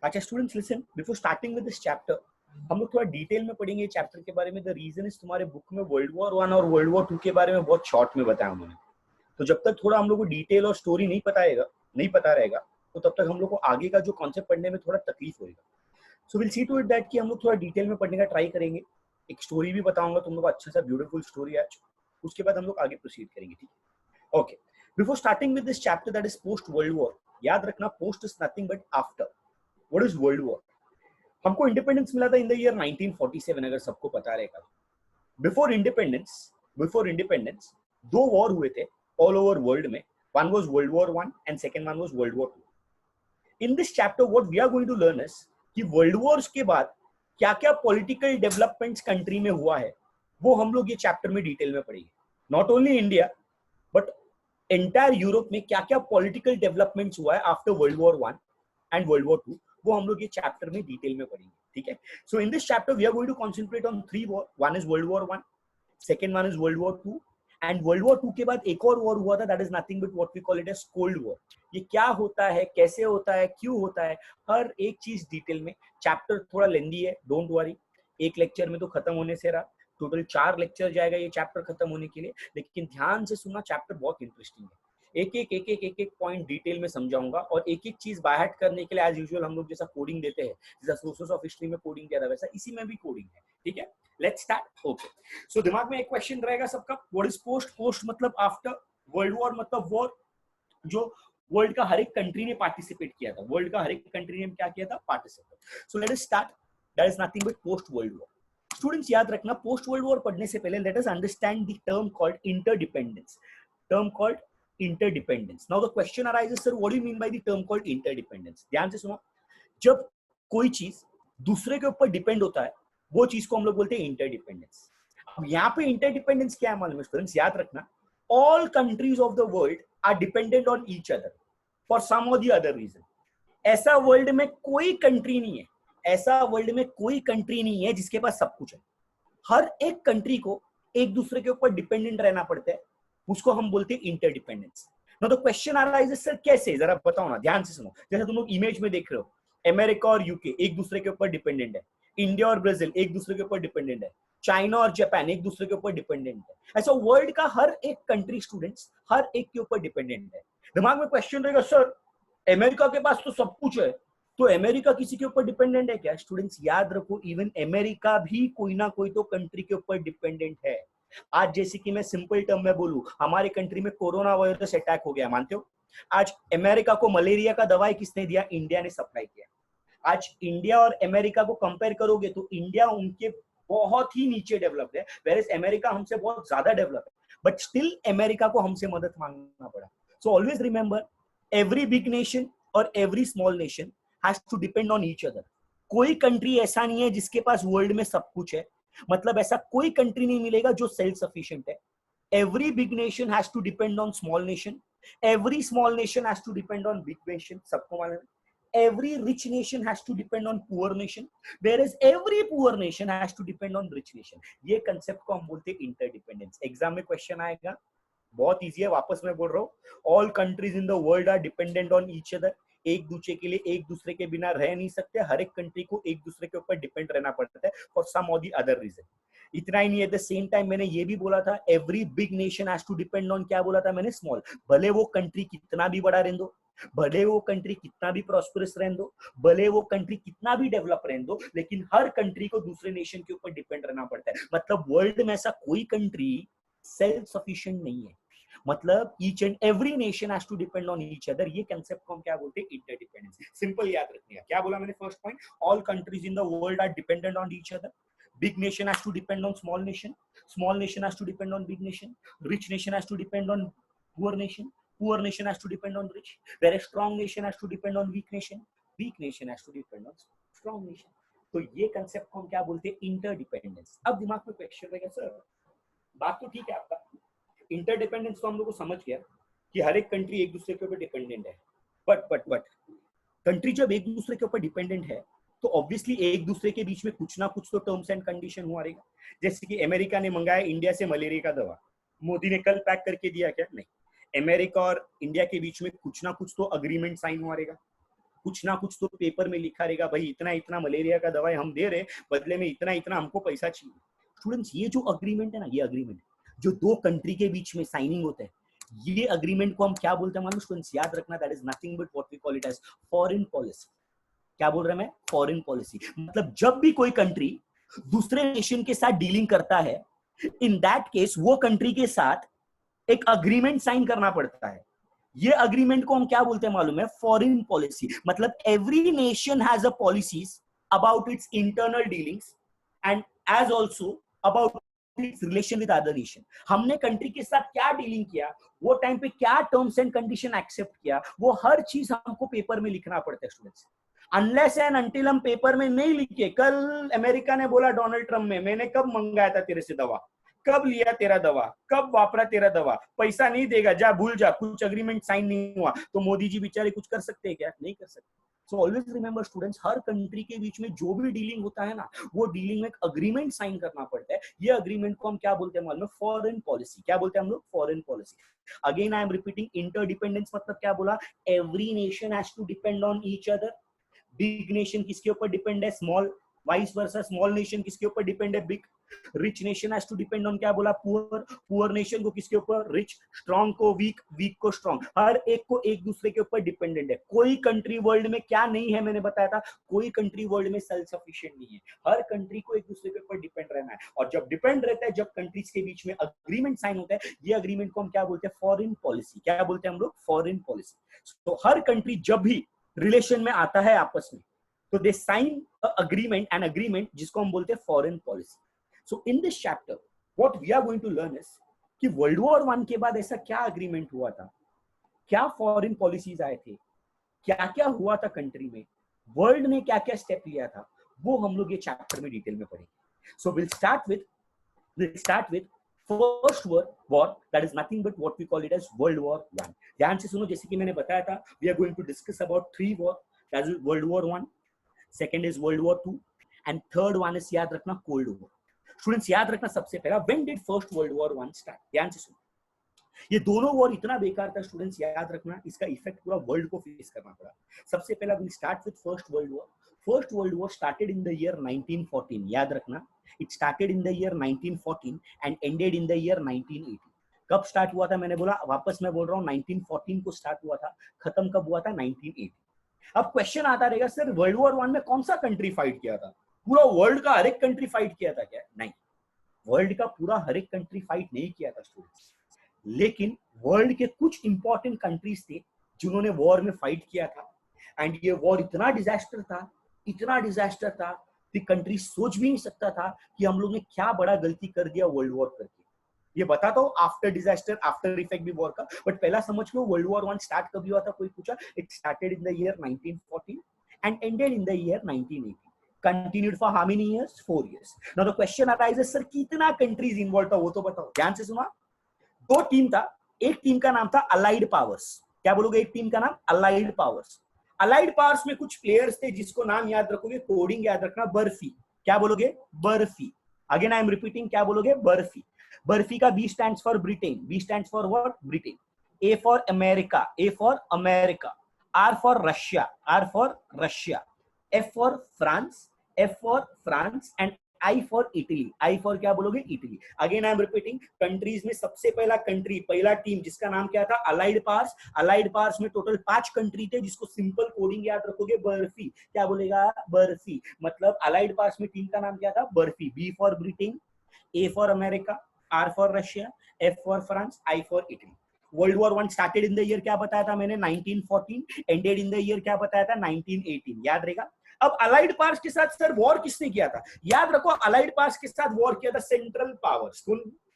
अच्छा students listen, before starting with this chapter हम लोग थोड़ा डिटेल में पढ़ेंगे चैप्टर के बारे में। द रीजन इज तुम्हारे बुक में वर्ल्ड वॉर 1 और वर्ल्ड वॉर 2 के बारे में बहुत शॉर्ट में बताया उन्होंने। तो जब तक थोड़ा हम लोग को डिटेल और स्टोरी नहीं पता रहेगा तो तब तक हम लोग को आगे का जो कॉन्सेप्ट पढ़ने में थोड़ा तकलीफ होएगा। So will see to it that कि हम लोग थोड़ा डिटेल में पढ़ने का ट्राई करेंगे। एक स्टोरी भी बताऊंगा तुम लोग को, अच्छा सा ब्यूटीफुल स्टोरी आज। उसके बाद हम लोग आगे प्रोसीड करेंगे, ठीक है? Okay, before starting with this chapter that is post world war, याद रखना post is nothing but after. What is world war? हमको इंडिपेंडेंस मिला था इन द ईयर 1947, अगर सबको पता रहेगा। बिफोर इंडिपेंडेंस दो वॉर हुए थे ऑल ओवर वर्ल्ड में। One was world war 1 and second one was world war 2। In this chapter what we are going to learn is कि वर्ल्ड वॉर्स के बाद क्या क्या पॉलिटिकल डेवलपमेंट्स कंट्री में हुआ है, वो हम लोग ये चैप्टर में डिटेल में पढ़ेंगे। Not only India but entire Europe में क्या क्या पॉलिटिकल डेवलपमेंट्स हुआ है after world war 1 and world war 2, वो हम लोग ये चैप्टर में डिटेल में पढ़ेंगे, ठीक है? सो in this chapter we are going to concentrate on 3 war. One is world war 1, second one is world war 2 and world war 2 के बाद एक और वॉर हुआ था, that is nothing but what we call it as cold war. ये क्या होता है, कैसे होता है, क्यों होता है, हर एक चीज डिटेल में। चैप्टर थोड़ा लेंदी है, डोंट वरी, एक लेक्चर में तो खत्म होने से रहा, टोटल 4 लेक्चर जाएगा ये चैप्टर खत्म होने के लिए। लेकिन ध्यान से सुनना, चैप्टर बहुत इंटरेस्टिंग है। एक एक पॉइंट डिटेल में समझाऊंगा और एक एक चीज बाय हार्ट करने के लिए एज यूजुअल हम लोग जैसा कोडिंग देते हैं, जैसा सोर्सेस ऑफ हिस्ट्री में कोडिंग दिया था वैसा इसी में भी कोडिंग है, ठीक है? Let's start. ओके, सो दिमाग में एक क्वेश्चन रहेगा सबका, व्हाट इज पोस्ट? पोस्ट मतलब आफ्टर, वर्ल्ड वॉर मतलब वॉर जो वर्ल्ड का हर एक कंट्री ने पार्टिसिपेट किया था। वर्ल्ड का हर एक कंट्री ने क्या किया था? Participate. So let us start, that is nothing but post world war. Students याद रखना, पोस्ट वर्ल्ड वॉर पढ़ने से पहले let us understand the term called interdependence. Term called interdependence. Now the question arises, sir, what do you mean by the term called interdependence? ध्यान से सुनो, जब कोई चीज दूसरे के ऊपर डिपेंड होता है वो चीज को हम लोग बोलते हैं इंटरडिपेंडेंस। अब यहाँ पे इंटरडिपेंडेंस क्या है मालूम है स्टूडेंट्स? याद रखना, all countries of the world are dependent on each other for some or the other reason. ऐसा वर्ल्ड में कोई कंट्री नहीं है, ऐसा वर्ल्ड में कोई कंट्री नहीं है जिसके पास सब कुछ है। हर एक कंट्री को एक दूसरे के ऊपर डिपेंडेंट रहना पड़ता है, उसको हम बोलते हैं interdependence. Now the question arises, sir कैसे? जरा बताओ ना, ध्यान से सुनो। जैसे तुम लोग इमेज में देख रहे हो, अमेरिका और यूके एक दूसरे के ऊपर डिपेंडेंट है, इंडिया और ब्राजील एक दूसरे के ऊपर डिपेंडेंट है, चाइना और जापान एक दूसरे के ऊपर डिपेंडेंट है। ऐसा वर्ल्ड का हर एक कंट्री स्टूडेंट्स हर एक के ऊपर डिपेंडेंट है। दिमाग में क्वेश्चन रहेगा, सर अमेरिका के पास तो सब कुछ है, तो अमेरिका किसी के ऊपर डिपेंडेंट है क्या? स्टूडेंट्स याद रखो, इवन अमेरिका भी कोई ना कोई तो कंट्री के ऊपर डिपेंडेंट है। आज जैसे कि मैं सिंपल टर्म में बोलूं, हमारे कंट्री में कोरोना वायरस अटैक हो गया, मानते हो? आज अमेरिका को मलेरिया का दवाई किसने दिया? इंडिया ने सप्लाई किया। आज इंडिया और अमेरिका को कंपेयर करोगे तो इंडिया उनके बहुत ही नीचे डेवलप्ड है, वेयर अमेरिका हमसे बहुत ज्यादा डेवलप है, बट स्टिल अमेरिका को हमसे मदद मांगना पड़ा। So always remember, every big nation और every small nation has to depend on each other. कोई कंट्री ऐसा नहीं है जिसके पास वर्ल्ड में सब कुछ है, मतलब ऐसा कोई कंट्री नहीं मिलेगा जो सेल्फ सफिशिएंट है। Every big nation has to depend on small nation, every small nation has to depend on big nation, सबको मालूम है। Every rich nation has to depend on poor nation, whereas every poor nation has to depend on rich nation. ये concept को हम बोलते हैं interdependence. Exam में question आएगा, बहुत इजी है, वापस मैं बोल रहा हूँ, all countries in the world are dependent on each other. एक दूसरे के लिए एक दूसरे के बिना रह नहीं सकते, हर एक कंट्री को एक दूसरे के ऊपर डिपेंड रहना पड़ता है for some or the other reason. इतना ही नहीं, एट द सेम टाइम मैंने ये भी बोला था, every big nation has to depend on, क्या बोला था मैंने? स्मॉल। भले वो कंट्री कितना भी बड़ा रहने दो, भले वो कंट्री कितना भी प्रॉस्परस रहने दो, भले वो कंट्री कितना भी डेवलप रहने दो, लेकिन हर कंट्री को दूसरे नेशन के ऊपर डिपेंड रहना पड़ता है। मतलब वर्ल्ड में ऐसा कोई कंट्री सेल्फ सफिशिएंट नहीं है, मतलब each and every nation has to depend on each other. ये कंसेप्ट को हम क्या बोलते हैं? इंटरडिपेंडेंस। सिंपल याद रखनी है। क्या बोला मैंने? First point, all countries in the world are dependent on each other. Big nation has to depend on small nation, small nation has to depend on big nation, rich nation has to depend on poor nation, poor nation has to depend on rich, whereas strong nation has to depend on weak nation, weak nation has to depend on strong nation. तो ये concept को हम क्या बोलते हैं? Interdependence. अब दिमाग में क्वेश्चन रहेगा, सर बात तो ठीक है आपका, इंटरडिपेंडेंस तो हम लोग को समझ गया कि हर एक कंट्री एक दूसरे के ऊपर डिपेंडेंट है, बट कंट्री जब एक दूसरे के ऊपर डिपेंडेंट है तो ऑब्वियसली एक दूसरे के बीच में कुछ ना कुछ तो टर्म्स एंड कंडीशन हुआ रहेगा। जैसे कि अमेरिका ने मंगाया इंडिया से मलेरिया का दवा, मोदी ने कल पैक करके दिया क्या? नहीं। अमेरिका और इंडिया के बीच में कुछ ना कुछ तो अग्रीमेंट साइन हुआ रहेगा। कुछ ना कुछ तो पेपर में लिखा रहेगा, भाई इतना इतना मलेरिया का दवाई हम दे रहे, बदले में इतना इतना हमको पैसा चाहिए। स्टूडेंट्स, ये जो अग्रीमेंट है ना, ये अग्रीमेंट जो दो कंट्री के बीच में साइनिंग होता है, ये अग्रीमेंट को हम क्या बोलते हैं मालूम स्टूडेंट्स? याद रखना, that is nothing but what we call it as foreign policy. क्या बोल रहा मैं? Foreign policy. मतलब जब भी कोई कंट्री दूसरे नेशन के साथ डीलिंग करता है, इन दैट केस वो कंट्री के साथ एक अग्रीमेंट साइन करना पड़ता है। ये अग्रीमेंट को हम क्या बोलते हैं मालूम है? Foreign policy. मतलब every nation has a policies about its internal dealings and as also about its relation with other nation. हमने कंट्री के साथ क्या डीलिंग किया, वो टाइम पे क्या टर्म्स एंड कंडीशन एक्सेप्ट किया, वो हर चीज हमको पेपर में लिखना पड़ता है स्टूडेंट्स। अनलेस एंड अनटिल हम पेपर में नहीं लिखे, कल अमेरिका ने बोला डोनाल्ड ट्रम्प में, मैंने कब मंगाया था तेरे से दवा, कब लिया तेरा दवा, कब वापरा तेरा दवा, पैसा नहीं देगा, जा भूल जा, कुछ अग्रीमेंट साइन नहीं हुआ, तो मोदी जी बेचारे कुछ कर सकते हैं क्या? नहीं कर सकते। सो ऑलवेज रिमेंबर स्टूडेंट्स, हर कंट्री के बीच में जो भी डीलिंग होता है ना, वो डीलिंग में एक अग्रीमेंट साइन करना पड़ता है। ये अग्रीमेंट को हम क्या बोलते हैं मालूम है? Foreign policy. क्या बोलते हैं हम लोग? Foreign policy. Again I am repeating, interdependence मतलब क्या बोला? Every nation has to depend on each other. Big nation किसके ऊपर डिपेंड है? Small. Vice versa, small nation किसके ऊपर डिपेंड है? Big. Rich nation has to depend on, क्या बोला? पुअर। पुअर नेशन को किसके ऊपर? रिच। स्ट्रॉन्ग को वीक, वीक को स्ट्रॉन्ग। हर एक को एक दूसरे के ऊपर डिपेंडेंट है। कोई कंट्री वर्ल्ड में क्या नहीं है, मैंने बताया था, कोई कंट्री वर्ल्ड में सेल्फ सफिशिएंट नहीं है। हर कंट्री को एक दूसरे के ऊपर डिपेंड रहना है। और जब डिपेंड रहता है, जब कंट्रीज के बीच में अग्रीमेंट साइन होता है, ये अग्रीमेंट को हम क्या बोलते हैं? Foreign policy. क्या बोलते हैं हम लोग? Foreign policy. तो हर कंट्री जब भी रिलेशन में आता है आपस में, तो they sign agreement, an agreement जिसको हम बोलते हैं foreign policy. So in this chapter what we are going to learn is कि वर्ल्ड वॉर 1 के बाद ऐसा क्या अग्रीमेंट हुआ था, क्या फॉरेन पॉलिसीज आए थे, क्या क्या हुआ था कंट्री में, वर्ल्ड ने क्या क्या स्टेप लिया था, वो हम लोग ये चैप्टर में डिटेल में पढ़ेंगे। So will start with first war, that is nothing but what we call it as world war 1। ध्यान से सुनो, जैसे कि मैंने बताया था, we are going to discuss about 3 war, that is world war 1, second is World War II, and third one is, याद रखना, Cold War। स्टूडेंट्स याद रखना, सबसे पहला, when did first World War 1 start? ध्यान से सुनो, ये दोनों वॉर इतना बेकार था स्टूडेंट्स, याद रखना, इसका इफेक्ट पूरा वर्ल्ड को फेस करना पड़ा। सबसे पहला we'll start with first World War। First World War started in the year 1914। याद रखना, it started in the year 1914 and ended in the year 1980। कब स्टार्ट हुआ था? मैंने बोला, वापस मैं बोल रहा हूँ, 1914 को स्टार्ट हुआ था, खत्म कब हुआ था? 1980। अब क्वेश्चन आता रहेगा, सर वर्ल्ड वॉर 1 में कौन सा कंट्री फाइट किया था? पूरा वर्ल्ड का हर एक कंट्री फाइट किया था क्या? नहीं, वर्ल्ड का पूरा हर एक कंट्री फाइट नहीं किया था स्टूडेंट्स, लेकिन वर्ल्ड के कुछ इंपॉर्टेंट कंट्रीज थे जिन्होंने वॉर में फाइट किया था। एंड ये वॉर इतना डिजास्टर था कि कंट्री सोच भी नहीं सकता था कि हम लोग ने क्या बड़ा गलती कर दिया वर्ल्ड वॉर करके। ये बताता हूँ आफ्टर डिजास्टर, आफ्टर इफेक्ट भी वॉर का, बट पहला समझ लो वर्ल्ड वॉर 1 स्टार्ट कब हुआ था? कोई पूछा? It started in the year 1914 and ended in the year 1980। Continued for how many years? 4 years. Now the question arises, sir कितना कंट्रीज इन्वॉल्व था वो तो बताओ। ध्यान से सुना, 2 टीम था, एक टीम का नाम था अलाइड पावर्स। क्या बोलोगे? एक टीम का नाम अलाइड पावर्स। अलाइड पावर्स में कुछ प्लेयर्स थे जिसको नाम याद रखोगे, कोडिंग याद रखना, बर्फी। क्या बोलोगे? Barfi. Again I am repeating, क्या बोलोगे? बर्फी। बर्फी का B stands for Britain। B stands for what? Britain। A for America। A for America। R for Russia। R for Russia। F for France। F for France and I for Italy। I for क्या बोलोगे? Italy। Again I am repeating, countries में सबसे पहला country, पहला team जिसका नाम क्या था? Allied powers. अलाइड पावर्स में टोटल 5 कंट्री थे जिसको सिंपल कोडिंग याद रखोगे, बर्फी। क्या बोलेगा? बर्फी। मतलब अलाइड पावर्स में टीम का नाम क्या था? Barfi. B for Britain, A for America, R for Russia, F for France, I for Italy। World war 1 started in the year, क्या बताया था मैंने? 1914। एंडेड इन द ईयर, क्या बताया था? 1918। याद रहेगा। अब अलाइड पावर्स के साथ सर वॉर किसने किया था? याद रखो, अलाइड पावर्स के साथ वॉर किया था central powers.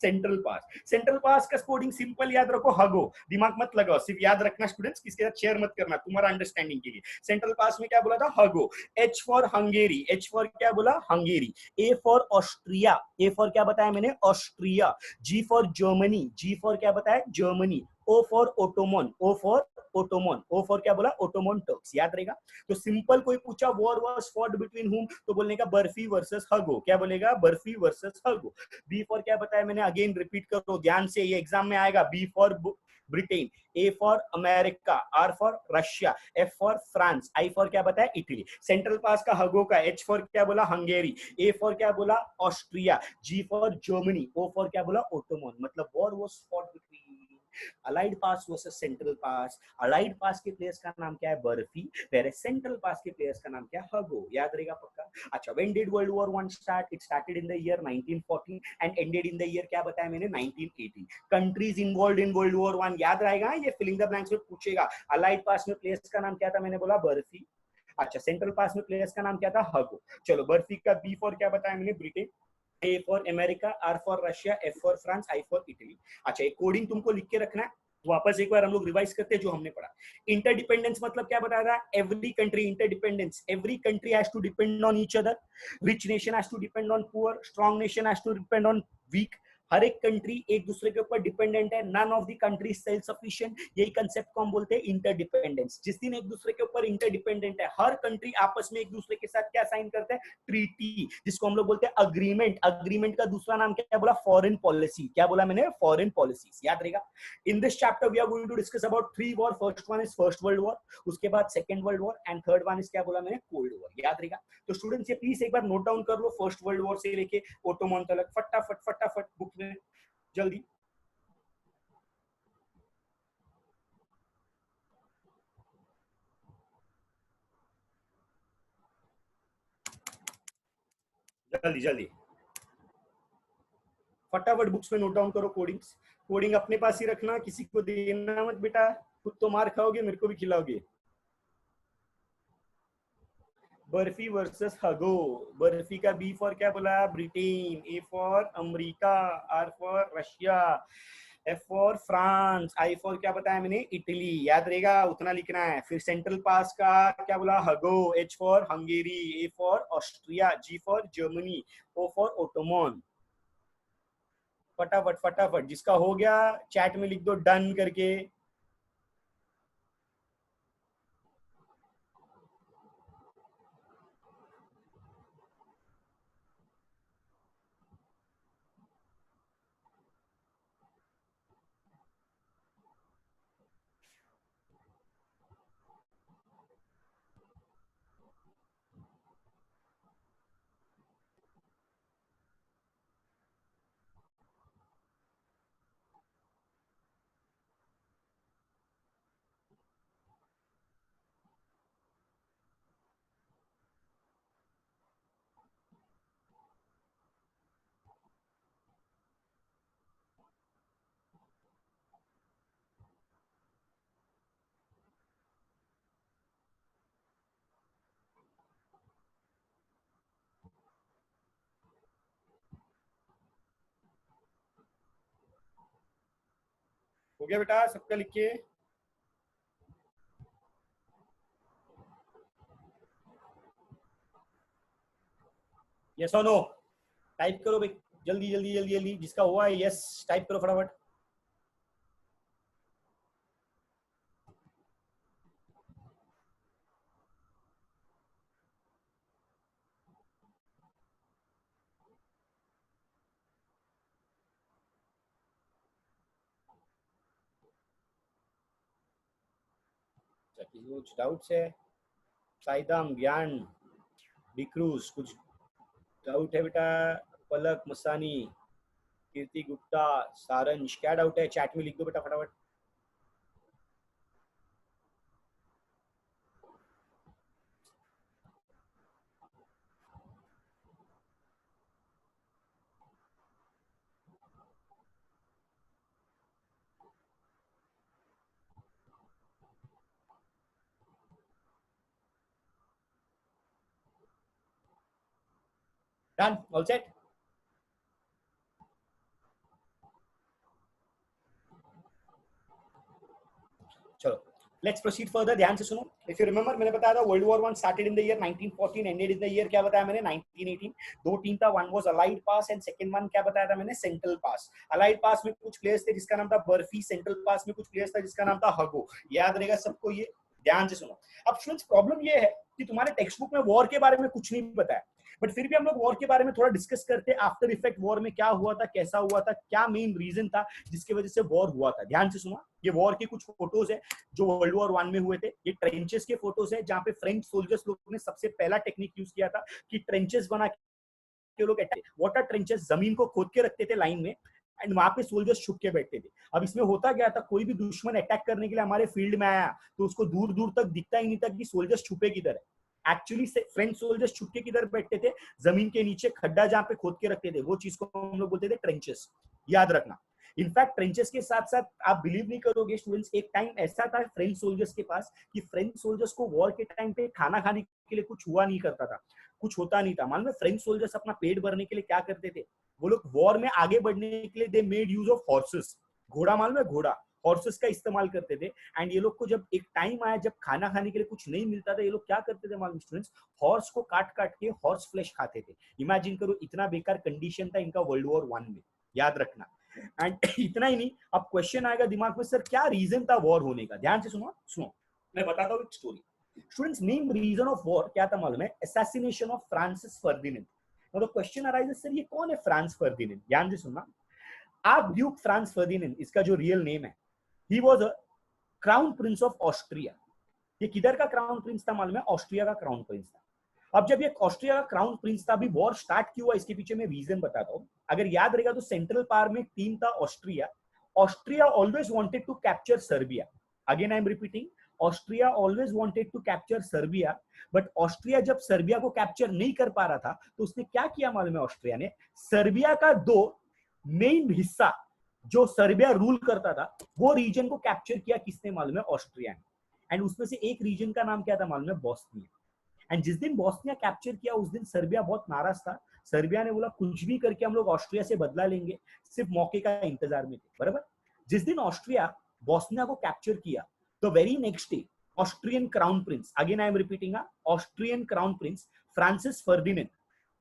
Central powers. Central powers का कोडिंग सिंपल याद रखो, हगो। दिमाग मत लगाओ, सिर्फ याद रखना स्टूडेंट्स, किसके साथ शेयर मत करना, तुम्हारा अंडरस्टैंडिंग के लिए। सेंट्रल पावर्स में क्या बोला था? Hago. H for Hungary. H for क्या बोला? Hungary. A for Austria. A for क्या बताया मैंने? Austria. G for Germany. G for क्या बताया? Germany. O for Ottoman. O for Ottoman, O for क्या बोला, ओटोमन टर्क्स, याद रहेगा। तो सिंपल कोई पूछा वॉर वाज फॉट बिटवीन हुम, तो बोलने का बर्फी वर्सेस हगो, क्या बोलेगा, बर्फी वर्सेस हगो। बी फॉर क्या बताया मैंने, अगेन रिपीट करो ध्यान से, ये एग्जाम में आएगा। B for Britain, A for America, R for Russia, F for France, I for क्या बताया, इटली। सेंट्रल पास का हगो का, एच फॉर क्या बोला, हंगेरी, ए फॉर क्या बोला, Austria, G for Germany, O for क्या बोला, ओटोमन। मतलब war was fought between allied powers versus central powers. Allied powers के प्लेयर्स का नाम क्या है, बर्फी, वेयर सेंट्रल पास के प्लेयर्स का नाम क्या है, हगो, याद रहेगा पक्का। अच्छा, when did world war 1 start, it started in the year 1914 and ended in the year क्या बताया मैंने, 1918। Countries involved in world war 1 याद रहेगा, ये फिलिंग द ब्लैंक्स में पूछेगा। अलाइड पास में प्लेयर्स का नाम क्या था, मैंने बोला बर्फी। अच्छा, सेंट्रल पास में प्लेयर्स का नाम क्या था, हगो। चलो, बर्फी का बी फॉर क्या बताया मैंने, Britain, A for America, R for Russia, F for France, I for Italy. अच्छा, एक कोडिंग तुमको लिख के रखना है, वापस एक बार हम लोग रिवाइज करते हैं जो हमने पढ़ा। इंटरडिपेंडेंस मतलब क्या बताया था, every country, interdependence, every country has to depend on each other, rich nation has to depend on poor, strong nation has to depend on weak. हर एक कंट्री एक दूसरे के ऊपर डिपेंडेंट है, none of the country self sufficient. यही concept को हम बोलते हैं इंटरडिपेंडेंस। जिस दिन एक दूसरे के ऊपर इंटरडिपेंडेंट है, हर कंट्री आपस में एक दूसरे के साथ क्या साइन करते हैं, ट्रीटी, जिसको हम लोग बोलते हैं अग्रीमेंट। अग्रीमेंट का दूसरा नाम क्या बोला, फॉरेन पॉलिसी। क्या बोला मैंने, फॉरेन पॉलिसीज, याद रहेगा। In this chapter we are going to discuss about 3 war. First one is first world war, उसके बाद second world war and third one is क्या बोला मैंने, cold war, याद रहेगा। तो स्टूडेंट्स ये प्लीज एक बार नोट डाउन कर लो, फर्स्ट वर्ल्ड वॉर से लेके ओटोमन तक, फटाफट फटाफट बुक में जल्दी। जल्दी जल्दी फटाफट बुक्स में नोट डाउन करो कोडिंग्स। कोडिंग अपने पास ही रखना, किसी को देना मत बेटा, खुद तो मार खाओगे, मेरे को भी खिलाओगे। बर्फी वर्सेस हगो, बर्फी का बी फॉर क्या बोला, Britain, A for America, R for Russia, F for France, I for क्या बताया मैंने, इटली, याद रहेगा, उतना लिखना है। फिर सेंट्रल पास का क्या बोला, हगो, H for Hungary, A for Austria, G for Germany, O for Ottoman. फटाफट फटाफट, जिसका हो गया चैट में लिख दो डन करके। हो गया बेटा सबका लिख के। यस और नो टाइप करो भाई, जल्दी जल्दी जल्दी जल्दी, जिसका हुआ है यस टाइप करो फटाफट। किसी को कुछ डाउट्स है, साइदाम, ज्ञान, बिक्रूज, कुछ डाउट है बेटा, पलक मसानी, कीर्ति गुप्ता, सारंश, क्या डाउट है चैट में लिख दो बेटा फटाफट। Done, all set. चलो, लेट्स प्रोसीड फर्दर, ध्यान से सुनो। इफ यू रिमेंबर, मैंने बताया था world war 1 started in the year 1914, ended in the year, क्या बताया मैंने, 1918। दो टीम था, one was allied pass and second one क्या बताया था मैंने, सेंट्रल पास। अलाइड पास में कुछ प्लेयर्स थे जिसका नाम था बर्फी, सेंट्रल पास में कुछ प्लेयर्स था जिसका नाम था हगो। याद रहेगा सबको ये, ध्यान से सुनो। अब स्टूडेंट्स प्रॉब्लम ये है कि तुम्हारे टेक्स्ट बुक में वॉर के बारे में कुछ नहीं बताया, बट फिर भी हम लोग वॉर के बारे में थोड़ा डिस्कस करते हैं। आफ्टर इफेक्ट वॉर में क्या हुआ था, कैसा हुआ था, क्या मेन रीजन था जिसकी वजह से वॉर हुआ था। ध्यान से सुना, ये वॉर के कुछ फोटोज है जो वर्ल्ड वॉर 1 में हुए थे। ये ट्रेंचेस के फोटोज है जहां पे फ्रेंच सोल्जर्स लोग ने सबसे पहला टेक्निक यूज किया था कि ट्रेंचेस बना के लोग वाटर ट्रेंचेस जमीन को खोद के रखते थे लाइन में, एंड वहां पे सोल्जर्स छुप के बैठते थे। अब इसमें होता क्या था, कोई भी दुश्मन अटैक करने के लिए हमारे फील्ड में आया तो उसको दूर दूर तक दिखता ही नहीं था कि सोल्जर्स छुपे किधर है। एक्चुअली फ्रेंच सोल्जर्स छुप के किधर बैठते थे, जमीन के नीचे खड्डा जहां पे खोद के रखते थे, वो चीज को हम लोग बोलते थे ट्रेंचेस। याद रखना। इनफैक्ट ट्रेंचेस के साथ साथ आप बिलीव नहीं करोगे स्टूडेंट्स, एक टाइम ऐसा था फ्रेंच सोल्जर्स के पास कि फ्रेंच सोल्जर्स को वॉर के टाइम पे खाना खाने के लिए कुछ हुआ नहीं करता था, कुछ होता नहीं था। मालूम है फ्रेंच सोल्जर्स अपना पेट भरने के लिए क्या करते थे, वो लोग वॉर में आगे बढ़ने के लिए they made use of horses. घोड़ा, मालूम है घोड़ा, हॉर्सेस का इस्तेमाल करते थे। एंड ये लोग को जब एक टाइम आया जब खाना खाने के लिए कुछ नहीं मिलता था, ये लोग क्या करते थे मालूम स्टूडेंट्स, हॉर्स को काट काट के हॉर्स फ्लेश खाते थे। इमेजिन करो, इतना बेकार कंडीशन था इनका वर्ल्ड वॉर 1 में। याद रखना। एंड इतना ही नहीं, अब क्वेश्चन आएगा दिमाग में, सर क्या रीजन था वॉर होने का। ध्यान से सुनो सुनो, मैं बताता हूँ एक story. Students, main reason of war क्या था मालूम है, असैसिनेशन ऑफ फ्रांसिस फर्डिनेंड। तो क्वेश्चन अराइजेस, सर ये कौन है फ्रांस फर्डिनेंड। ध्यान से सुनना, आर्कड्यूक फ्रांस फर्डिनेंड इसका जो रियल नेम है। He was a crown Prince of Austria. ये किधर का क्राउन प्रिंस था मालूम है, ऑस्ट्रिया का क्राउन प्रिंस था। अब जब ये ऑस्ट्रिया का क्राउन प्रिंस था, अभी वॉर स्टार्ट क्यों हुआ इसके पीछे मैं रीजन बताता हूँ। अगर याद रहेगा तो सेंट्रल पावर में टीम था Austria. Austria always wanted to capture Serbia. Again I am repeating, Austria always wanted to capture Serbia. But Austria जब सर्बिया को कैप्चर नहीं कर पा रहा था तो उसने क्या किया मालूम है, ऑस्ट्रिया ने सर्बिया का 2 मेन हिस्सा जो सर्बिया रूल करता था वो रीजन को कैप्चर किया। किसने मालूम है, ऑस्ट्रिया ने। एंड उसमें से एक रीजन का नाम क्या था मालूम है, बॉस्निया। एंड जिस दिन बॉस्निया कैप्चर किया उस दिन सर्बिया बहुत नाराज था। सर्बिया ने बोला कुछ भी करके हम लोग ऑस्ट्रिया से बदला लेंगे, सिर्फ मौके का इंतजार में थे। बराबर। जिस दिन ऑस्ट्रिया बॉस्निया को कैप्चर किया तो very next day Austrian crown Prince, again I am repeating, Austrian crown Prince Francis Ferdinand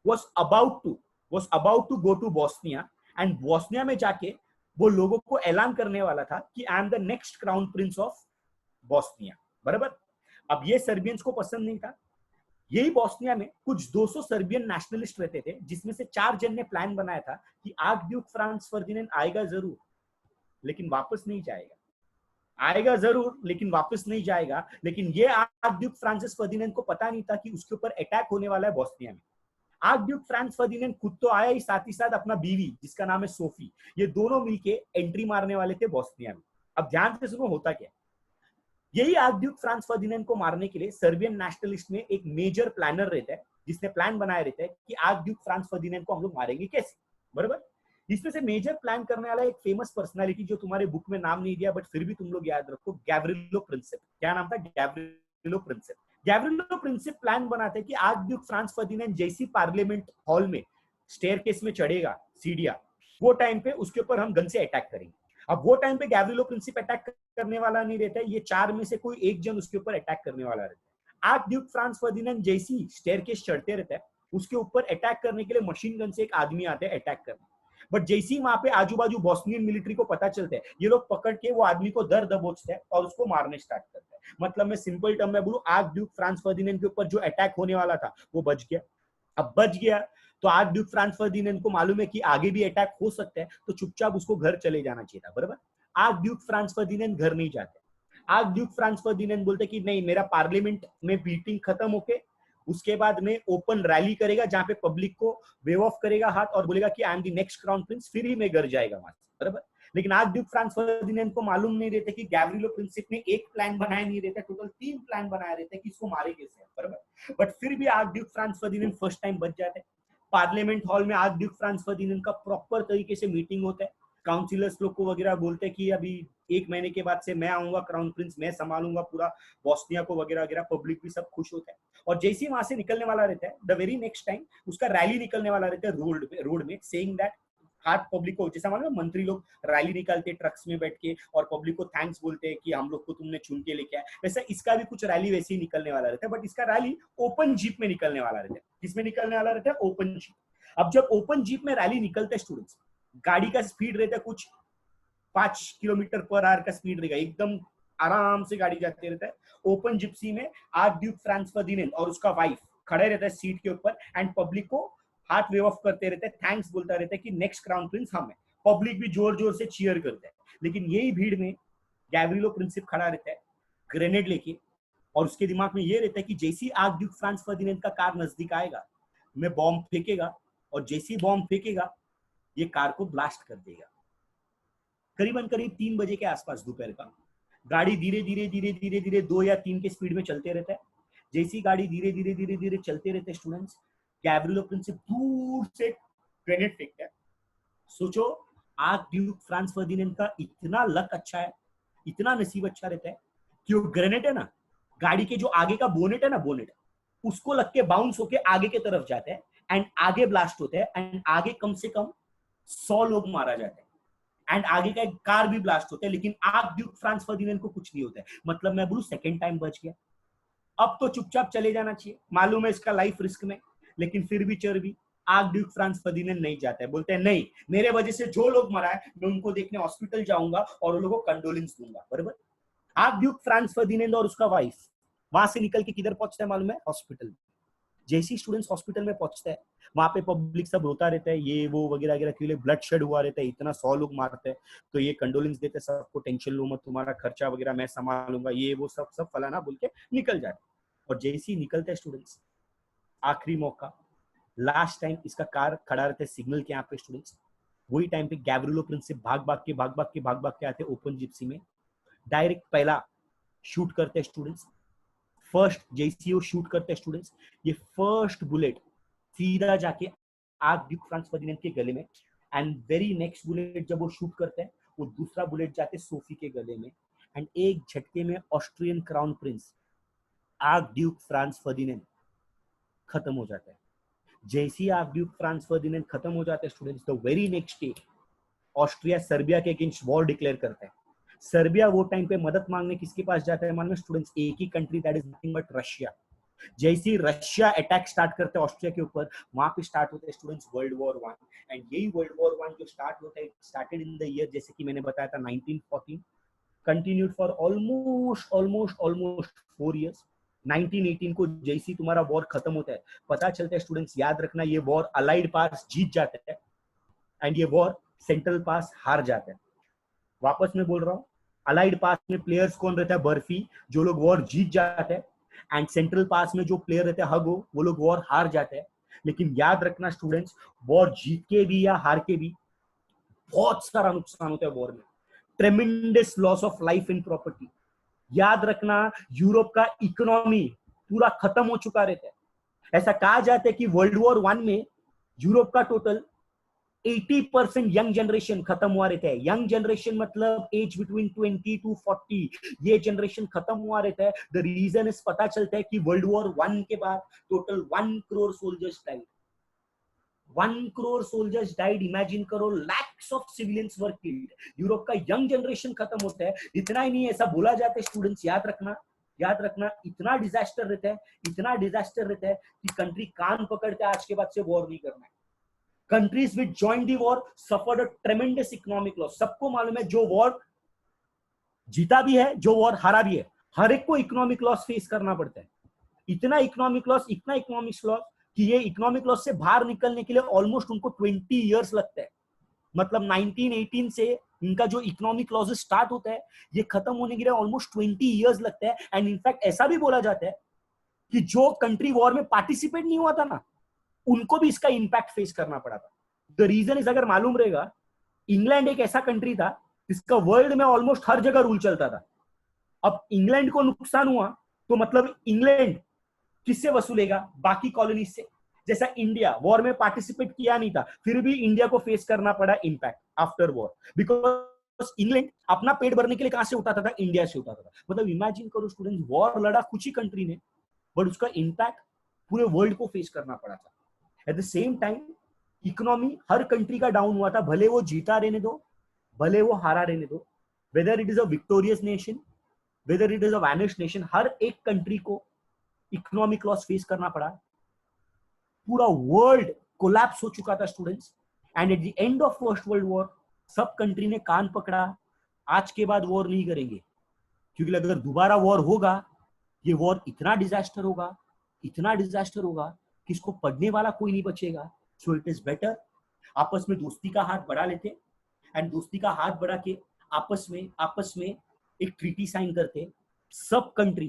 was about to go to Bosnia. And Bosnia में जाके वो लोगों को ऐलान करने वाला था कि I am the next crown Prince of Bosnia. बराबर। अब ये सर्बियंस को पसंद नहीं था। यही बॉस्निया में कुछ 200 सर्बियन नेशनलिस्ट रहते थे, जिसमें से 4 जन ने प्लान बनाया था कि आर्कड्यूक फ्रांस फर्डिनेंड आएगा जरूर लेकिन वापस नहीं जाएगा, आएगा जरूर लेकिन वापस नहीं जाएगा। लेकिन ये आर्कड्यूक फ्रांसिस फर्डिनेंड को पता नहीं था कि उसके ऊपर अटैक होने वाला है बॉस्निया में। आर्कड्यूक फ्रांस फर्डिनेंड खुद तो आया ही साथ अपना बीवी जिसका नाम है सोफी, ये दोनों मिलके एंट्री मारने वाले थे बॉस्निया में। अब ध्यान से सुनो होता क्या। यही आर्कड्यूक फ्रांस फर्डिनेंड को मारने के लिए सर्बियन नेशनलिस्ट में एक मेजर प्लानर रहता है जिसने प्लान बनाया रहता है कि आर्कड्यूक फ्रांस फर्डिनेंड को हम लोग मारेंगे कैसे। बराबर। इसमें से मेजर प्लान करने वाला एक फेमस पर्सनालिटी जो तुम्हारे बुक में नाम नहीं दिया बट फिर भी तुम लोग याद रखो, गैब्रिलो प्रिंसेप। क्या नाम था, गैब्रिलो प्रिंसेप। गैब्रिलो प्रिंसेप प्लान बनाते हैं कि आर्कड्यूक फ्रांस फर्डिनेंड जैसी पार्लियामेंट हॉल में स्टेयरकेस में चढ़ेगा सीढ़ियां, वो टाइम पे उसके ऊपर हम गन से अटैक करेंगे। अब वो टाइम पे गैब्रिलो प्रिंसिप अटैक करने वाला नहीं रहता है, ये 4 में से कोई एक जन उसके ऊपर अटैक करने वाला रहता है। आर्कड्यूक फ्रांस फर्डिनेंड जैसी स्टेयरकेस चढ़ते रहता है, उसके ऊपर अटैक करने के लिए मशीन गन से एक आदमी आता है अटैक करने। बट जैसी वहां पे आजू बाजू बॉस्नियन मिलिट्री को पता चलता है, ये लोग पकड़ के वो आदमी को दर दबोचते हैं और उसको मारने स्टार्ट करते हैं। मतलब मैं सिंपल टर्म में बोलूं, आर्कड्यूक फ्रांस फर्डिनेंड के ऊपर जो अटैक होने वाला था वो बच गया। अब बच गया तो आर्कड्यूक फ्रांस फर्डिनेंड को मालूम है कि आगे भी अटैक हो सकता है, तो चुपचाप उसको घर चले जाना चाहिए था। बराबर। आर्कड्यूक फ्रांस फर्डिनेंड घर नहीं जाते। आर्कड्यूक फ्रांस फर्डिनेंड बोलते कि नहीं, मेरा पार्लियामेंट में मीटिंग खत्म होके उसके बाद में ओपन रैली करेगा जहां पे पब्लिक को वेव ऑफ करेगा हाथ और बोलेगा कि I am the next crown Prince, फिर ही मैं घर जाएगा वहां से। बराबर। लेकिन आर्कड्यूक फ्रांस फर्डिनेंड को मालूम नहीं रहता कि गैब्रिलो प्रिंसिप ने एक प्लान बनाया नहीं रहता, टोटल 3 प्लान बनाया रहता है कि इसको मारे कैसे। बराबर। बट फिर भी archduke Franz Ferdinand first time बच जाते हैं। पार्लियामेंट हॉल में आर्कड्यूक फ्रांस फर्डिनेंड का प्रॉपर तरीके से मीटिंग होता है। काउंसिलर्स लोग को वगैरह बोलते हैं कि अभी 1 महीने के बाद से मैं आऊंगा क्राउन प्रिंस, मैं संभालूंगा पूरा बॉस्निया को वगैरह वगैरह। पब्लिक भी सब खुश होता है। और जैसे ही वहां से निकलने वाला रहता है, द वेरी नेक्स्ट टाइम उसका रैली निकलने वाला रहता है रोड में, सेइंग दैट हाथ पब्लिक को, जैसा मालूम है मंत्री लोग रैली निकालते ट्रक्स में बैठ के और पब्लिक को थैंक्स बोलते हैं कि हम लोग को तुमने चुन के लेके आया, वैसा इसका भी कुछ रैली वैसे ही निकलने वाला रहता है, बट इसका रैली ओपन जीप में निकलने वाला रहता है। किसमें निकलने वाला रहता है? Open jeep. अब जब ओपन जीप में रैली निकलते हैं स्टूडेंट्स, गाड़ी का स्पीड रहता है कुछ 5 किलोमीटर पर आवर का स्पीड रहेगा, एकदम आराम से गाड़ी जाते रहता है। ओपन जिप्सी में आर्क ड्यूक फ्रांस फर्डिनेंड और उसका वाइफ खड़े रहता है सीट के ऊपर एंड पब्लिक को हाथ वेव ऑफ करते रहते हैं, थैंक्स बोलता रहता है कि नेक्स्ट क्राउन प्रिंस हम है। पब्लिक भी जोर जोर से चीयर करते हैं, लेकिन यही भीड़ में गैब्रिलो प्रिंसिप खड़ा रहता है ग्रेनेड लेके, और उसके दिमाग में ये रहता है कि जैसी आर्क ड्यूक फ्रांस फर्डिनेंड का कार नजदीक आएगा, मैं बॉम्ब फेंकेगा, और जैसी बॉम्ब फेंकेगा ये कार को ब्लास्ट कर देगा। करीबन करीब 3 बजे के आसपास दोपहर का गाड़ी धीरे धीरे धीरे धीरे धीरे 2 या 3 के स्पीड में चलते रहता है। जैसी गाड़ी धीरे धीरे धीरे धीरे चलते रहते हैं स्टूडेंट्स, गैब्रिलो प्रिंसिप दूर से ग्रेनेड फेंकता है। सोचो आर्क ड्यूक फ्रांस फर्डिनेंड का इतना लक अच्छा है, इतना नसीब अच्छा रहता है कि वो ग्रेनेड है ना, गाड़ी के जो आगे का बोनेट है ना, बोनेट उसको लग के बाउंस होके आगे के तरफ जाते हैं एंड आगे ब्लास्ट होते हैं एंड आगे कम से कम 100 लोग मारा जाते हैं एंड आगे का एक कार भी ब्लास्ट होता है, लेकिन आर्क ड्यूक फ्रांस फर्डिनेंड को कुछ नहीं होता है। मतलब मैं बोलूं सेकंड टाइम बच गया। अब तो चुपचाप चले जाना चाहिए, मालूम है इसका लाइफ रिस्क में, लेकिन फिर भी चर्बी आर्क ड्यूक फ्रांस फर्डिनेंड नहीं जाता है। बोलते हैं नहीं, मेरे वजह से जो लोग मरा है मैं उनको देखने हॉस्पिटल जाऊंगा और उन लोगों को कंडोलेंस दूंगा। बराबर। आर्क ड्यूक फ्रांस फर्डिनेंड और उसका वाइफ वहां से निकल के किधर पहुंचता है मालूम है? हॉस्पिटल। जैसे ही स्टूडेंट्स हॉस्पिटल में पहुंचते हैं, वहां पे पब्लिक सब रोता रहता है, ये वो वगैरह वगैरह, क्योंकि ब्लड शेड हुआ रहता है, इतना 100 लोग मारते हैं, तो ये कंडोलेंस देते हैं सबको, टेंशन लो मत, तुम्हारा खर्चा वगैरह मैं संभालूंगा, ये वो सब सब फलाना बोल के निकल जाते। और जैसे ही निकलते हैं स्टूडेंट्स, आखिरी मौका, लास्ट टाइम इसका कार खड़ा रहता है सिग्नल के यहाँ पे स्टूडेंट्स, वही टाइम पे गैब्रिलो प्रिंसिप भाग भाग के आते ओपन जिप्सी में, डायरेक्ट पहला शूट करते हैं स्टूडेंट्स। फर्स्ट जैसी वो शूट करते हैं स्टूडेंट्स, ये फर्स्ट बुलेट सीधा जाके आर्क ड्यूक फ्रांस फर्डिनेंड के गले में, एंड वेरी नेक्स्ट बुलेट जब वो शूट करते हैं, वो दूसरा बुलेट जाके सोफी के गले में, एंड एक झटके में Austrian crown Prince arc Duke Franz Ferdinand खत्म हो जाता है। जैसे ही आर्क ड्यूक फ्रांस फर्डिनेंड खत्म हो जाते हैं students, the very next day Austria Serbia के अगेंस्ट वॉर डिक्लेयर करता है। सर्बिया वो टाइम पे मदद मांगने किसके पास जाता है मालूम है स्टूडेंट्स? एक ही country, that is nothing but Russia. जैसे ही रशिया अटैक स्टार्ट करते हैं ऑस्ट्रिया के ऊपर, वहां पे स्टार्ट होता है स्टूडेंट्स वर्ल्ड वॉर 1। एंड यही वर्ल्ड वॉर 1 जो स्टार्ट होता है, स्टार्टेड इन द ईयर, जैसे कि मैंने बताया था 1914, कंटिन्यूड फॉर ऑलमोस्ट 4 इयर्स। 1918 को जैसे तुम्हारा वॉर खत्म होता है, पता चलता है स्टूडेंट्स, याद रखना, ये वॉर अलाइड पास जीत जाते हैं एंड ये वॉर सेंट्रल पास हार जाते हैं। वापस मैं बोल रहा हूँ, अलाइड पास में प्लेयर्स कौन रहता है? बर्फी, जो लोग वॉर जीत जाते हैं, एंड सेंट्रल पास में जो प्लेयर रहते हैं हगो, वो लोग वॉर हार जाते हैं। लेकिन याद रखना स्टूडेंट्स, वॉर जीत के भी या हार के भी बहुत सारा नुकसान होता है वॉर में, ट्रेमेंडस loss of life and property. याद रखना, यूरोप का इकोनॉमी पूरा खत्म हो चुका रहता है। ऐसा कहा जाता है कि वर्ल्ड वॉर 1 में यूरोप का टोटल 80% यंग जनरेशन खत्म हुआ रहता है। यंग जनरेशन मतलब एज बिटवीन 20 to 40, ये जनरेशन खत्म हुआ रहता है। द रीजन इस पता चलता है कि वर्ल्ड वॉर 1 के बाद total 1 crore soldiers died. 1 crore soldiers died, imagine करो, lakhs of civilians were killed. Europe का यंग जनरेशन खत्म होता है। इतना ही नहीं, ऐसा बोला जाता है स्टूडेंट्स, याद रखना, इतना डिजास्टर रहता है कि कंट्री कान पकड़ते आज के बाद से वॉर नहीं करना है। Countries which joined the war suffered a tremendous economic loss. सबको मालूम है, जो वॉर जीता भी है, जो वॉर हारा भी है, हर एक को इकोनॉमिक लॉस फेस करना पड़ता है। इतना इकोनॉमिक लॉस कि ये इकोनॉमिक लॉस से बाहर निकलने के लिए ऑलमोस्ट उनको 20 इयर्स लगता है। मतलब 1918 से इनका जो इकोनॉमिक लॉस स्टार्ट होता है, ये खत्म होने के लिए ऑलमोस्ट 20 इयर्स लगता है। एंड इनफैक्ट ऐसा भी बोला जाता है कि जो कंट्री वॉर में पार्टिसिपेट नहीं हुआ था ना, उनको भी इसका इंपैक्ट फेस करना पड़ा था। द रीजन इज, अगर मालूम रहेगा, इंग्लैंड एक ऐसा कंट्री था जिसका वर्ल्ड में ऑलमोस्ट हर जगह रूल चलता था। अब इंग्लैंड को नुकसान हुआ तो मतलब इंग्लैंड किससे वसूलेगा? बाकी कॉलोनीज से। जैसा इंडिया वॉर में पार्टिसिपेट किया नहीं था, फिर भी इंडिया को फेस करना पड़ा impact after war, because England अपना पेट भरने के लिए कहां से उठाता था? इंडिया से उठाता था। मतलब इमेजिन करो स्टूडेंट्स, वॉर लड़ा कुछ ही कंट्री ने, बट उसका इंपैक्ट पूरे वर्ल्ड को फेस करना पड़ा था। At the same time economy her country का डाउन हुआ था, भले वो जीता रहने दो, भले वो हारा रहने दो, whether it is a victorious nation, whether it is a vanish nation, हर एक कंट्री को इकोनॉमिक लॉस फेस करना पड़ा। पूरा वर्ल्ड कोलैप्स हो चुका था students, and at the end of first world war सब कंट्री ने कान पकड़ा, आज के बाद वॉर नहीं करेंगे, क्योंकि अगर दोबारा वॉर होगा, ये वॉर इतना डिजास्टर होगा, इतना डिजास्टर होगा कि इसको पढ़ने वाला कोई नहीं बचेगा। सो इट इज बेटर आपस में दोस्ती का हाथ बढ़ा लेते, एंड दोस्ती का हाथ बढ़ा के आपस में एक ट्रीटी साइन करते। सब country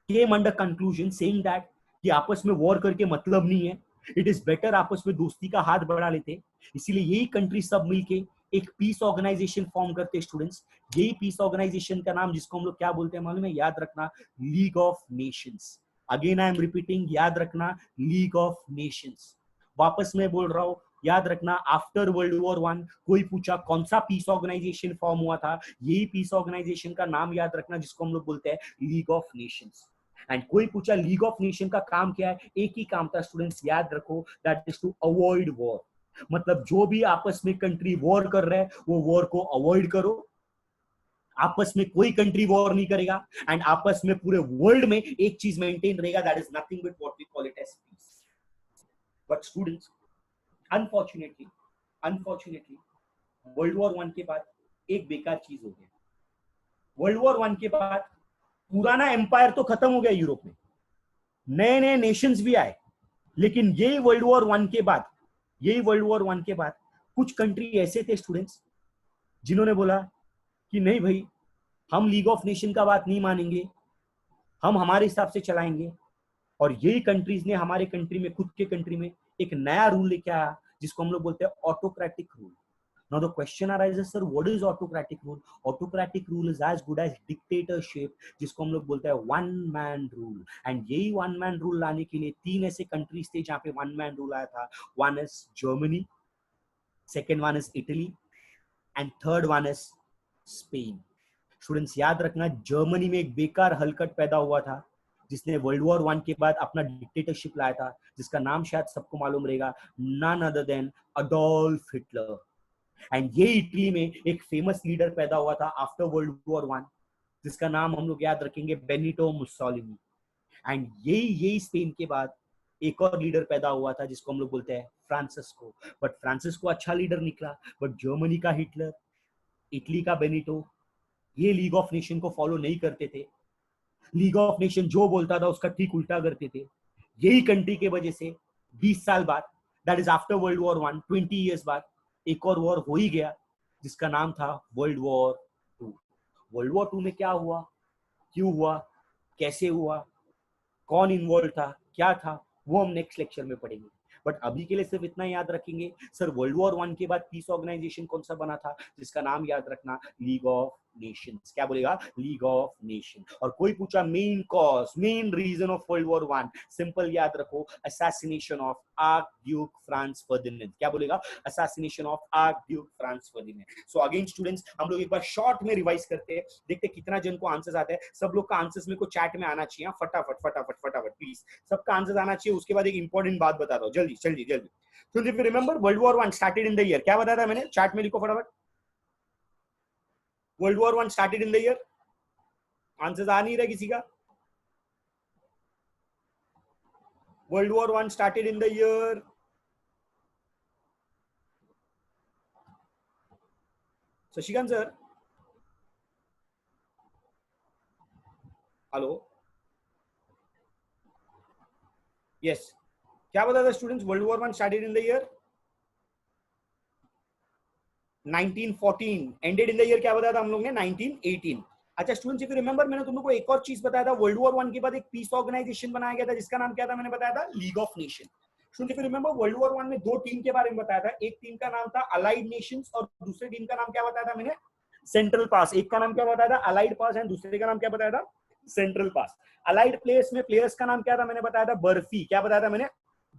came under conclusion saying that कि आपस में वॉर करके मतलब नहीं है, इट इज बेटर आपस में दोस्ती का हाथ बढ़ा लेते। इसीलिए यही कंट्री सब मिलके एक पीस ऑर्गेनाइजेशन फॉर्म करते स्टूडेंट्स। यही पीस ऑर्गेनाइजेशन का नाम, जिसको हम लोग क्या बोलते हैं मालूम है? याद रखना, league of Nations. Again I am repeating, याद रखना, लीग ऑफ नेशंस। वापस में बोल रहा हूं, याद रखना, आफ्टर वर्ल्ड वॉर वन कोई पूछा कौन सा पीस ऑर्गेनाइजेशन फॉर्म हुआ था, यही पीस ऑर्गेनाइजेशन का नाम याद रखना, जिसको हम लोग बोलते हैं लीग ऑफ नेशंस। एंड कोई पूछा लीग ऑफ नेशन का काम क्या है, एक ही काम था स्टूडेंट्स, याद रखो, that is to avoid war. मतलब जो भी आपस में कंट्री वॉर कर रहे हैं वो वॉर को अवॉइड करो। आपस में कोई कंट्री वॉर नहीं करेगा, एंड आपस में पूरे वर्ल्ड में एक चीज मेंटेन रहेगा, that is nothing but what we call it as peace. But students, unfortunately world war one के बाद एक बेकार चीज हो गया। वर्ल्ड वॉर वन के बाद पुराना एम्पायर तो खत्म हो गया यूरोप में, नए नए नेशंस भी आए, लेकिन यही वर्ल्ड वॉर वन के बाद कुछ कंट्री ऐसे थे स्टूडेंट्स जिन्होंने बोला कि नहीं भाई, हम लीग ऑफ नेशन का बात नहीं मानेंगे, हम हमारे हिसाब से चलाएंगे। और यही कंट्रीज ने हमारे कंट्री में, खुद के कंट्री में एक नया रूल लेके आया, जिसको हम लोग बोलते हैं autocratic rule. Now the question arises, sir, what is autocratic rule? Autocratic rule is as good as dictatorship, जिसको हम लोग बोलते हैं वन मैन रूल। एंड यही वन मैन रूल लाने के लिए तीन ऐसे कंट्रीज थे जहां पे वन मैन रूल आया था। One is Germany, second one is Italy, and third one is Spain. Students याद रखना, जर्मनी में एक बेकार हलकट पैदा हुआ था जिसने वर्ल्ड वॉर वन के बाद अपना डिक्टेटरशिप लाया था, जिसका नाम शायद सबको मालूम रहेगा, none other than Adolf Hitler. And ये इटली में एक फेमस लीडर पैदा हुआ था आफ्टर वर्ल्ड वॉर वन, जिसका नाम हम लोग याद रखेंगे, बेनिटो मुसोलिनी। एंड यही स्पेन के बाद एक और लीडर पैदा हुआ था जिसको हम लोग बोलते हैं फ्रांसिस्को। बट फ्रांसिस्को अच्छा लीडर निकला, बट जर्मनी का हिटलर, इटली का बेनिटो, ये लीग ऑफ नेशन को फॉलो नहीं करते थे। लीग ऑफ नेशन जो बोलता था उसका ठीक उल्टा करते थे। यही कंट्री के वजह से 20 साल बाद, that is after world war one, 20 years बाद एक और वॉर हो ही गया, जिसका नाम था world war two. World war two में क्या हुआ, क्यों हुआ, कैसे हुआ, कौन इन्वॉल्व था, क्या था, वो हम नेक्स्ट लेक्चर में पढ़ेंगे। बट अभी के लिए सिर्फ इतना याद रखेंगे, सर वर्ल्ड वॉर वन के बाद पीस ऑर्गेनाइजेशन कौन सा बना था, जिसका नाम याद रखना, लीग ऑफ नेशंस। क्या बोलेगा? League of nation. और कोई पूछा main cause, main reason of world war one, simple याद रखो, assassination of archduke Franz Ferdinand. क्या बोलेगा? Assassination of archduke Franz Ferdinand. So again students, हम लोग एक बार शॉर्ट में रिवाइज करते हैं, देखते कितना जन को आंसर्स आते हैं। सब लोग का आंसर्स मेरे को चैट में आना चाहिए, फटाफट फटाफट फटाफट प्लीज, सबका आंसर्स आना चाहिए। उसके बाद एक इंपॉर्टेंट बात बता दो, जल्दी जल्दी जल्दी। So if you remember, World War One started in the year, क्या बताया था मैंने? चैट में लिखो फटाफट, world war one started in the year. Answers आ नहीं रहा किसी का? वर्ल्ड war one started in the ईयर, शशिकांत सर, हेलो, यस। क्या बताया था students? World war one started in the year 1914, ended in the year क्या बताया था हम लोग ने? 1918। अच्छा स्टूडेंट्स, इफ यू रिमेंबर, मैंने तुम लोग को एक और चीज बताया था, वर्ल्ड वॉर वन के बाद एक पीस ऑर्गेनाइजेशन बनाया गया था, जिसका नाम क्या था? मैंने बताया था league of nation. Students, if you remember, world war one में दो टीम के बारे में बताया था। एक टीम का नाम था अलाइड नेशंस, और दूसरी टीम का नाम क्या बताया था मैंने? सेंट्रल पास। एक का नाम क्या बताया था? अलाइड पास, एंड दूसरे का नाम क्या बताया था? Central powers. अलाइड प्लेस में प्लेयर्स का नाम क्या था? मैंने बताया था बर्फी। क्या बताया था मैंने?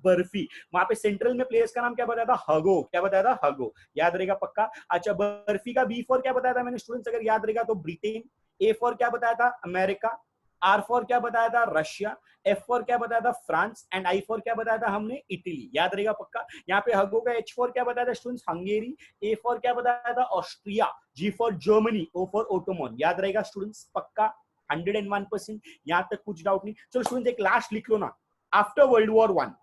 बर्फी। वहां पे सेंट्रल में प्लेयर्स का नाम क्या बताया था? हगो। क्या बताया था? हगो। याद रहेगा पक्का? अच्छा, बर्फी का बी फॉर क्या बताया था मैंने स्टूडेंट्स? अगर याद रहेगा तो ब्रिटेन। ए फॉर क्या बताया था? अमेरिका। आर फॉर क्या बताया था, रशिया, एफ फॉर क्या बताया था, फ्रांस, एंड आई फॉर क्या बताया था हमने, इटली। याद रहेगा पक्का। यहाँ पे हगो का एच फॉर क्या बताया था स्टूडेंट्स, हंगेरी, ए फॉर क्या बताया था, Austria, G for Germany, O for Ottoman. याद रहेगा स्टूडेंट्स पक्का, 101%। यहाँ तक कुछ डाउट नहीं। चलो स्टूडेंट्स एक लास्ट लिख लो ना, आफ्टर वर्ल्ड वॉर वन,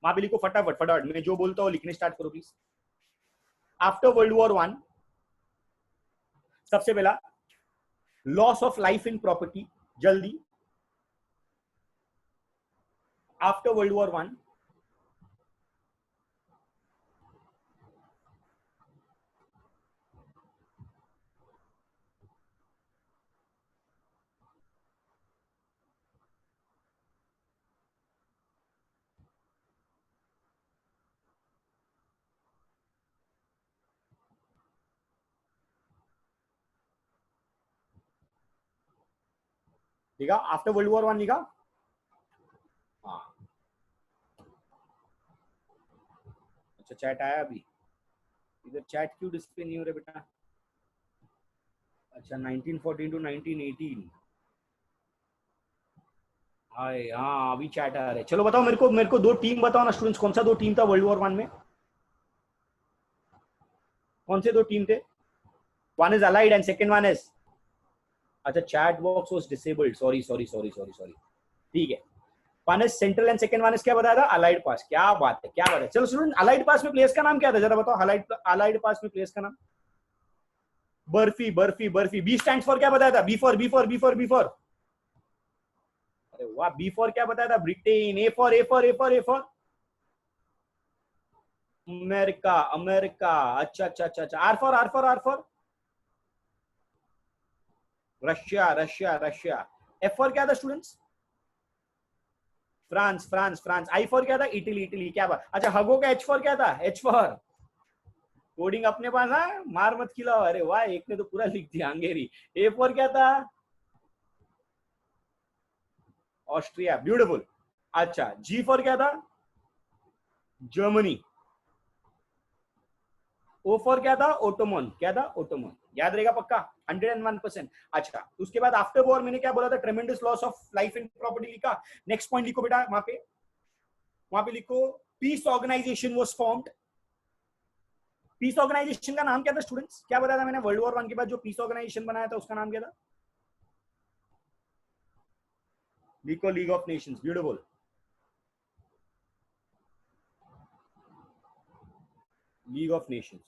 वहां पे लिखो फटाफट फटाफट, मैं जो बोलता हूँ लिखने स्टार्ट करो please. After world war one, सबसे पहला loss of life in property, जल्दी। आफ्टर वर्ल्ड वॉर वन, लिखा आफ्टर वर्ल्ड वॉर वन, लिखा। हाँ अच्छा, चैट आया अभी, इधर चैट क्यों डिस्प्ले नहीं हो रहा बेटा। अच्छा 1914 टू 1918, हाय हाँ अभी चैट आ रहा है। चलो बताओ मेरे को दो टीम बताओ ना स्टूडेंट्स, कौन सा दो टीम था वर्ल्ड वॉर वन में, कौन से दो टीम थे। One is allied and second one is, अच्छा chat box was disabled, sorry sorry sorry sorry sorry, ठीक है। One is central and second one is क्या बताया था, अलाइड पास। क्या बात है, क्या बात है। चलो स्टूडेंट अलाइड पास में प्लेस का नाम क्या था जरा बताओ, अलाइड पास में प्लेस का नाम, barfi barfi barfi. B stand for क्या बताया था, B for B for B for B for, अरे वाह, बी फॉर क्या बताया था, Britain. A for A for A for A for America America, अच्छा अच्छा अच्छा अच्छा। R for R for R for Russia Russia Russia. F for क्या था students, France France France. I for क्या था, इटली इटली। क्या बात, अच्छा हगो का एच फॉर क्या था, एच फॉर, कोडिंग अपने पास है, मार मत खिलाओ। अरे वाह, एक ने तो पूरा लिख दिया, हंगेरी। ए फॉर क्या था, ऑस्ट्रिया, ब्यूटीफुल। अच्छा जी फॉर क्या था, जर्मनी। ओ फॉर क्या था, ओटोमन। क्या था, ओटोमन। याद रहेगा पक्का, 101%। अच्छा उसके बाद आफ्टर वॉर मैंने क्या बोला था, tremendous loss of life and property लिखा। नेक्स्ट पॉइंट लिखो बेटा, वहां पे लिखो peace organisation was formed. Peace organisation का नाम क्या था स्टूडेंट्स, क्या बताया था मैंने, वर्ल्ड वॉर वन के बाद जो पीस ऑर्गेनाइजेशन बनाया था उसका नाम क्या था, लिखो league of nations, beautiful. League of nations,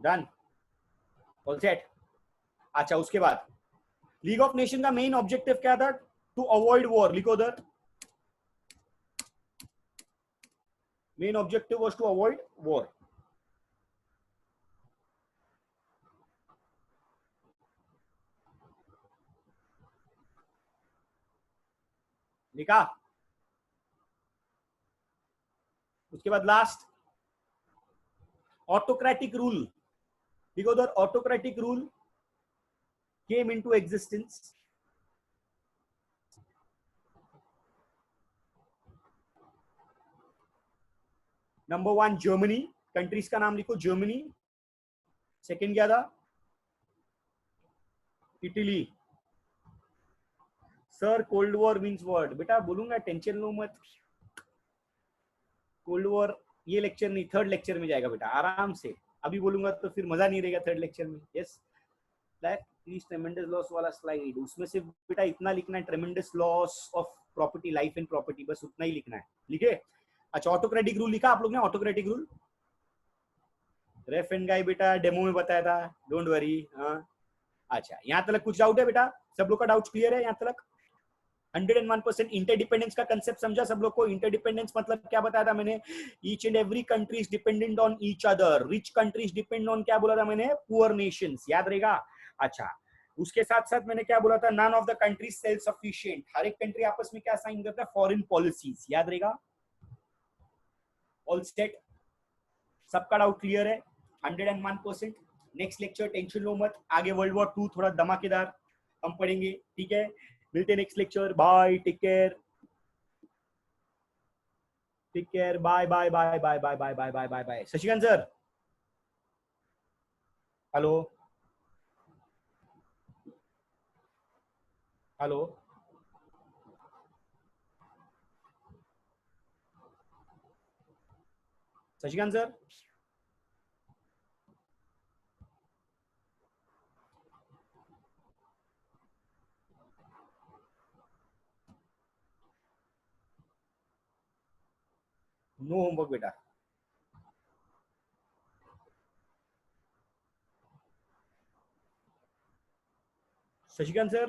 done, all set. अच्छा उसके बाद लीग ऑफ नेशन का मेन ऑब्जेक्टिव क्या था, टू अवॉइड वॉर, लिखो उधर, main objective was to avoid war. लिखा। उसके बाद लास्ट ऑटोक्रेटिक रूल, लिखो उधर, autocratic rule came into existence. Number one Germany, countries का नाम लिखो, जर्मनी। सेकंड क्या था, Italy. Sir cold war means word, बेटा बोलूंगा, टेंशन लो मत। कोल्ड वॉर ये लेक्चर नहीं, थर्ड लेक्चर में जाएगा बेटा, आराम से। अभी बोलूंगा तो फिर मजा नहीं रहेगा थर्ड लेक्चर में। यस, प्लीज ट्रेमेंडस लॉस वाला स्लाइड, उसमें से बेटा इतना लिखना है, ट्रेमेंडस loss of property, life and property, बस उतना ही लिखना है, लिखे। अच्छा ऑटोक्रेटिक रूल लिखा आप लोग ने, ऑटोक्रेटिक रूल रेफ एंड गाय बेटा डेमो में बताया था, डोंट वरी। हाँ अच्छा, यहाँ तक कुछ डाउट है बेटा, सब लोग का डाउट क्लियर है यहाँ तक, 101%। इंटरडिपेंडेंस का कंसेप्ट समझा सब लोग को, इंटरडिपेंडेंस मतलब क्या बताया था मैंने, each and every country is dependent on each other, rich countries depend on क्या बोला था मैंने, पुअर नेशंस, याद रहेगा। अच्छा उसके साथ साथ मैंने क्या बोला था, none of the countries self sufficient, हर एक कंट्री आपस में क्या साइन करता है, फॉरेन पॉलिसीज, याद रहेगा। ऑल सेट, सबका डाउट क्लियर है, 101%। नेक्स्ट लेक्चर टेंशन लो मत, आगे वर्ल्ड वॉर टू थोड़ा धमाकेदार हम पढ़ेंगे, ठीक है। मिलते हैं next lecture, bye, take care, take care, bye bye bye bye bye bye bye bye bye bye. Shashikant sir hello hello Shashikant sir. No homework बेटा। शशिकांत सर